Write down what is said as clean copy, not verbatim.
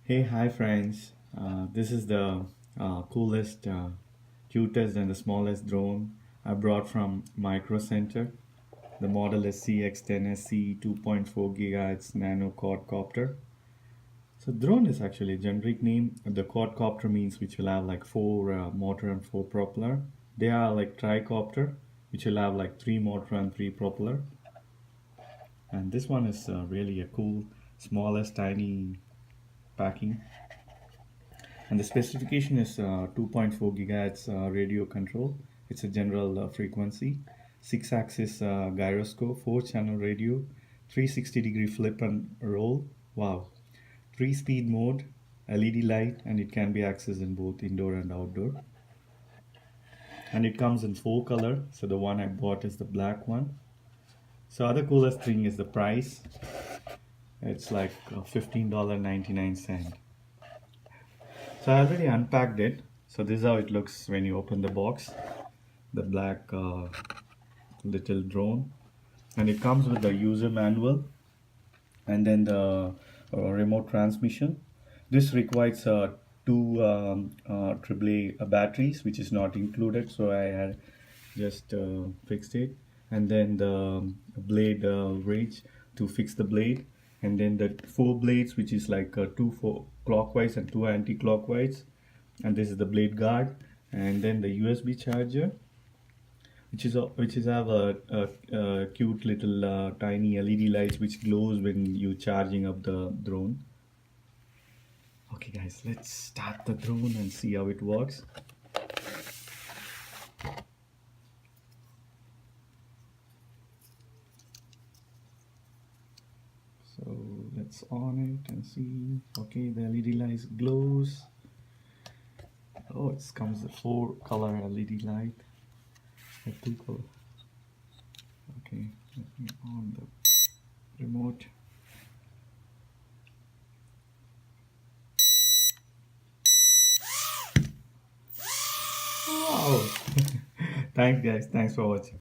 Hey, hi friends. This is the coolest, cutest, and the smallest drone I brought from Micro Center. The model is CX10SC 2.4 GHz nano quadcopter. So drone is actually a generic name. The quadcopter means which will have like four motor and four propeller. They are like tricopter, which will have like three motor and three propeller. And this one is really a cool, smallest, tiny packing. And the specification is 2.4 gigahertz radio control. It's a general frequency, 6-axis gyroscope, 4-channel radio, 360-degree flip and roll. Wow. 3-speed mode, LED light, and it can be accessed in both indoor and outdoor. And it comes in 4 color. So the one I bought is the black one. So other coolest thing is the price. It's like $15.99. So I already unpacked it. So this is how it looks when you open the box. The black little drone, and it comes with the user manual and then the remote transmission. This requires two AAA batteries, which is not included, so I had just fixed it. And then the blade range to fix the blade, and then the four blades, which is like two for clockwise and two anti-clockwise, and this is the blade guard, and then the USB charger, which is have a cute little tiny LED lights which glows when you charging up the drone. Okay guys, let's start the drone and see how it works. So let's on it and see. Okay, the LED lights glows. Oh, it comes a 4-color LED light. A 2-color. Okay, let me on the remote. Wow. Thanks guys, thanks for watching.